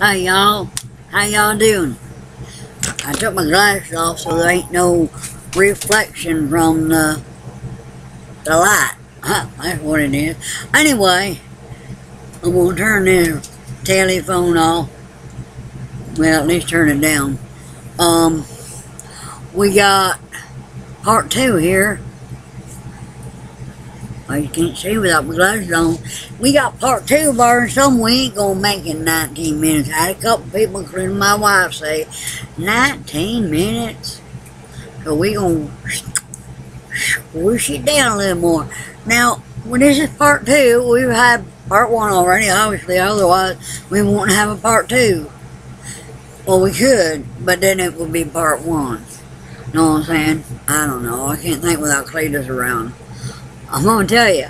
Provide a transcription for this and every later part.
Hey y'all, how y'all doing? I took my glasses off so there ain't no reflection from the light. That's what it is. Anyway, I'm gonna turn this telephone off. Well, at least turn it down. We got part 2 here. You can't see without my glasses on. We got part 2 of ours. Some we ain't gonna make in 19 minutes. I had a couple people, including my wife, say 19 minutes. So we gonna swoosh it down a little more. Now, when this is part 2, we've had part 1 already, obviously. Otherwise, we won't have a part 2. Well, we could, but then it would be part 1. Know what I'm saying? I don't know. I can't think without Cletis around. I'm going to tell you.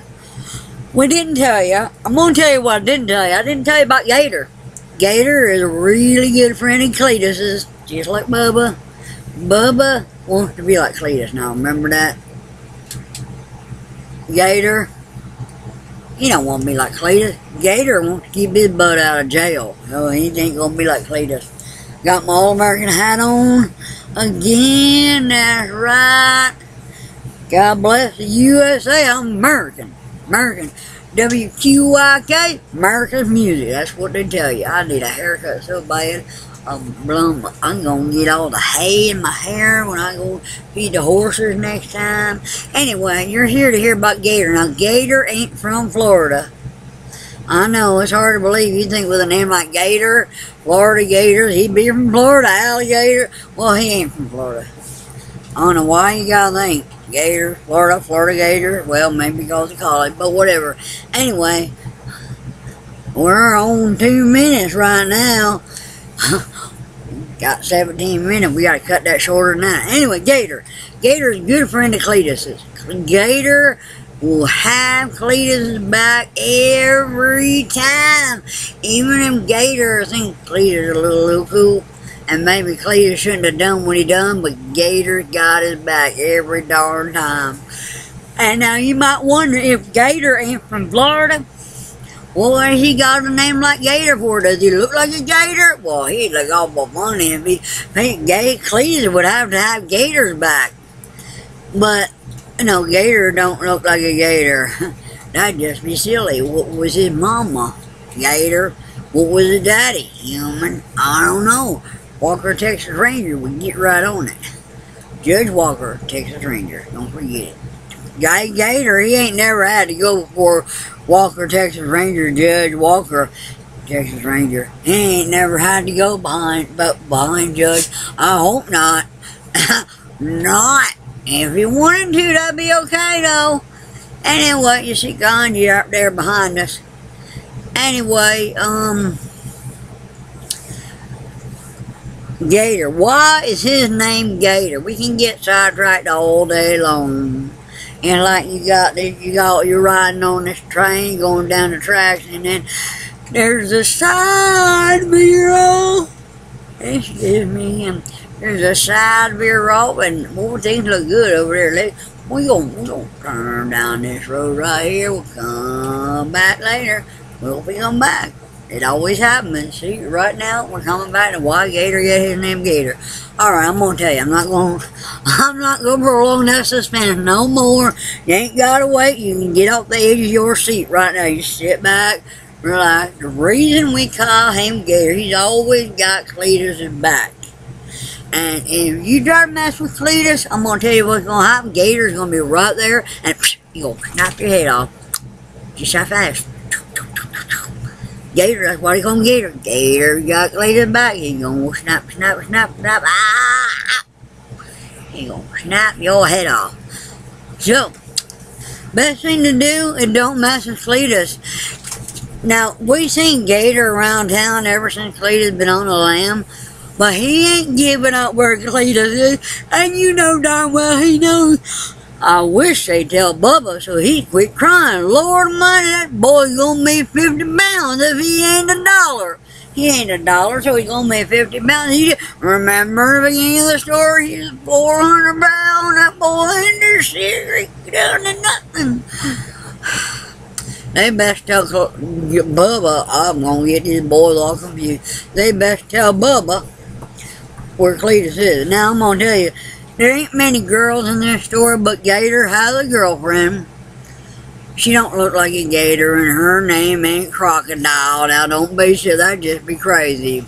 We didn't tell you. I'm going to tell you what I didn't tell you. I didn't tell you about Gator. Gator is a really good friend of Cletis's, just like Bubba. Bubba wants to be like Cletis now. Remember that? Gator, he don't want to be like Cletis. Gator wants to keep his butt out of jail. So he ain't going to be like Cletis. Got my All-American hat on. Again, that's right. God bless the USA. I'm American. American. WQYK. America's music. That's what they tell you. I need a haircut so bad. I'm going to get all the hay in my hair when I go feed the horses next time. Anyway, you're here to hear about Gator. Now, Gator ain't from Florida. I know, it's hard to believe. You think with a name like Gator, Florida Gators, he'd be from Florida, alligator. Well, he ain't from Florida. I don't know why you gotta think. Gator, Florida Gator. Well, maybe because of college, but whatever. Anyway, we're on 2 minutes right now. Got 17 minutes. We gotta cut that shorter than that. Anyway, Gator. Gator's a good friend of Cletis's. Gator will have Cletis back every time. Even if Gator thinks Cletis is a little cool. And maybe Cletis shouldn't have done what he done, but Gator got his back every darn time. And now you might wonder if Gator ain't from Florida. Well, what has he got a name like Gator for? Does he look like a gator? Well, he'd look awful funny if Cletis would have to have Gator's back. But, you know, Gator don't look like a gator. That'd just be silly. What was his mama? Gator. What was his daddy? Human. I don't know. Walker, Texas Ranger would get right on it. Judge Walker, Texas Ranger. Don't forget it. Guy Gator, he ain't never had to go before Walker, Texas Ranger, Judge Walker, Texas Ranger. He ain't never had to go behind Judge. I hope not. Not. If he wanted to, that'd be okay, though. Anyway, you see Gandhi up there behind us. Anyway, Gator. Why is his name Gator? We can get sidetracked all day long. And like you're riding on this train, going down the tracks, and then there's a side mirror. Excuse me. There's a side mirror, and more things look good over there. We're gonna turn down this road right here. We'll come back later. We'll be coming back. It always happens. See, right now we're coming back to why Gator get his name Gator. Alright, I'm gonna tell you, I'm not gonna prolong that suspense no more. You ain't gotta wait. You can get off the edge of your seat right now. You sit back, relax. The reason we call him Gator, he's always got Cletis's back. And if you try to mess with Cletis, I'm gonna tell you what's gonna happen. Gator's gonna be right there, and you gonna snap your head off. Just that fast. Gator, that's what he's gonna get her. Gator got Cletis back. He's gonna snap. Ah! He's gonna snap your head off. So, best thing to do is don't mess with Cletis. Now, we've seen Gator around town ever since Cletis been on the lam, but he ain't giving up where Cletis is, and you know darn well he knows. I wish they'd tell Bubba so he'd quit crying. Lord money, that boy's gonna be 50 pounds if he ain't $1. He ain't $1, so he's gonna be 50 pounds. Remember the beginning of the story? He's 400 pounds. That boy in there seriously down to nothing. They best tell Bubba, I'm going to get these boys all confused. They best tell Bubba where Cletis is. Now, I'm going to tell you, there ain't many girls in this story, but Gator has a girlfriend. She don't look like a gator, and her name ain't Crocodile. Now, don't be sure, that'd just be crazy.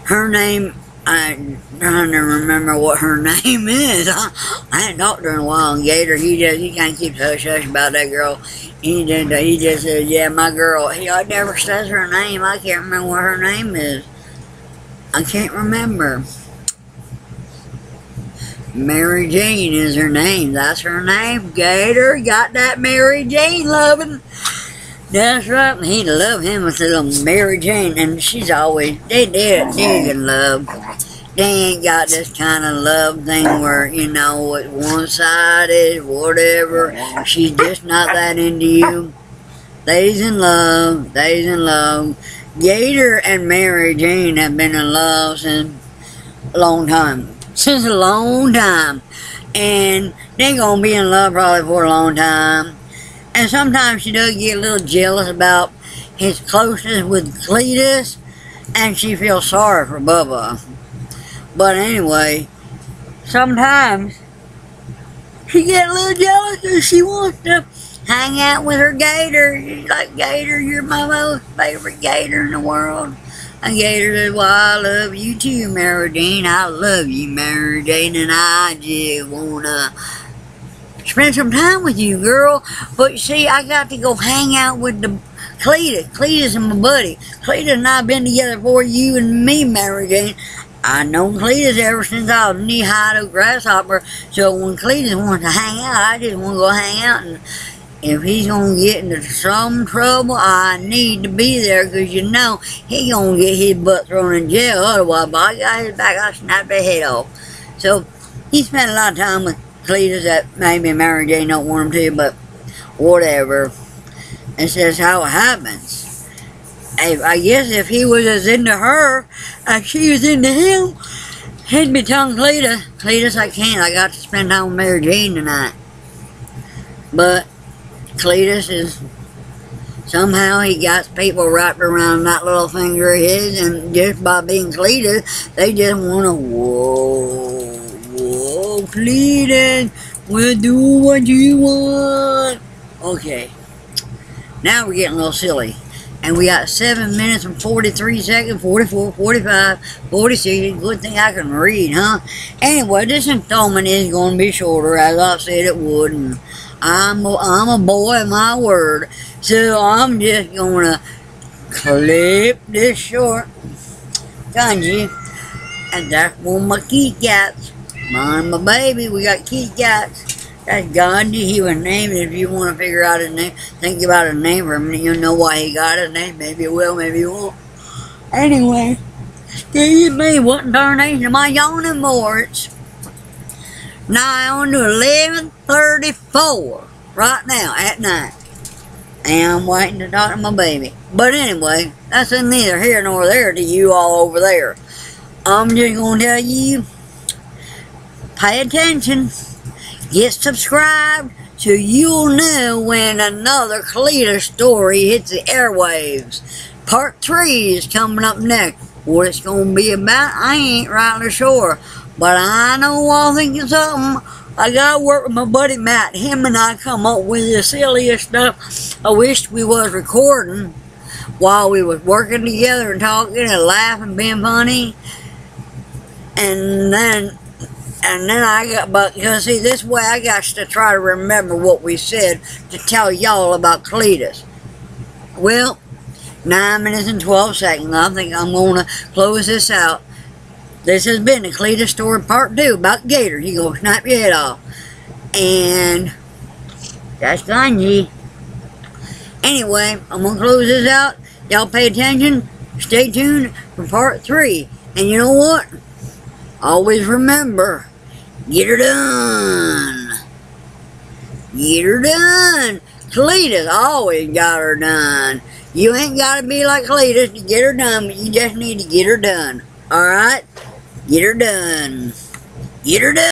Her name, I'm trying to remember what her name is. I ain't talked to her in a while, and Gator, he can't keep hush-hush about that girl. He just says, yeah, my girl. He never says her name. I can't remember what her name is. I can't remember. Mary Jane is her name. That's her name. Gator got that Mary Jane loving. That's right. He love him with little Mary Jane, and she's always they dig in love. They ain't got this kind of love thing where, you know, it's one-sided, whatever. She's just not that into you. They's in love. They's in love. Gator and Mary Jane have been in love since a long time. Since a long time. And they're going to be in love probably for a long time. And sometimes she does get a little jealous about his closeness with Cletis. And she feels sorry for Bubba. But anyway, sometimes she gets a little jealous and she wants to hang out with her gator. She's like, Gator, you're my most favorite gator in the world. And Gator says, well, I love you too, Mary Jane. I love you, Mary Jane, and I just want to spend some time with you, girl. But you see, I got to go hang out with the Cletis. Cletis and my buddy. Cletis and I have been together before you and me, Mary Jane. I know Cletis ever since I was knee-high to a grasshopper. So when Cletis wants to hang out, I just want to go hang out. And if he's going to get into some trouble, I need to be there, because you know he's going to get his butt thrown in jail. Otherwise, if I got his back, I'll snap his head off. So he spent a lot of time with Cletis that maybe Mary Jane don't want him to, but whatever. It says how it happens. I guess if he was as into her as she was into him, he'd be telling Cletis, Cletis, I can't. I got to spend time with Mary Jane tonight. But Cletis is, somehow he got people wrapped around that little finger of his, and just by being Cletis, they just want to, whoa, Cletis, we'll do what you want. Okay, now we're getting a little silly. And we got 7 minutes and 43 seconds, 44, 45, 46. Good thing I can read, huh? Anyway, this installment is going to be shorter, as I said it would. And I'm a boy of my word. So I'm just going to clip this short. Kanji. And that's one of my kitty cats. Mine, my baby. We got kitty cats. That's Gandhi. He was named. If you want to figure out his name, think about his name for a minute. You'll know why he got his name. Maybe it will, maybe it won't. Anyway, excuse me. What darnation am I yawning more? It's nigh on to 11:34 right now at night. And I'm waiting to talk to my baby. But anyway, that's neither here nor there to you all over there. I'm just going to tell you, pay attention. Get subscribed so you'll know when another Cletis story hits the airwaves. Part 3 is coming up next. What it's going to be about, I ain't rightly sure. But I know I'll think of something. I got to work with my buddy Matt. Him and I come up with the silliest stuff. I wish we was recording while we was working together and talking and laughing, being funny. And then I got, but because see, this way I got to try to remember what we said to tell y'all about Cletis. Well, 9 minutes and 12 seconds. I think I'm going to close this out. This has been the Cletis Story Part 2 about Gator. You go snap your head off. And that's Kanji. Anyway, I'm going to close this out. Y'all pay attention. Stay tuned for Part 3. And you know what? Always remember, get her done. Get her done. Cletis always got her done. You ain't got to be like Cletis to get her done, but you just need to get her done. Alright? Get her done. Get her done.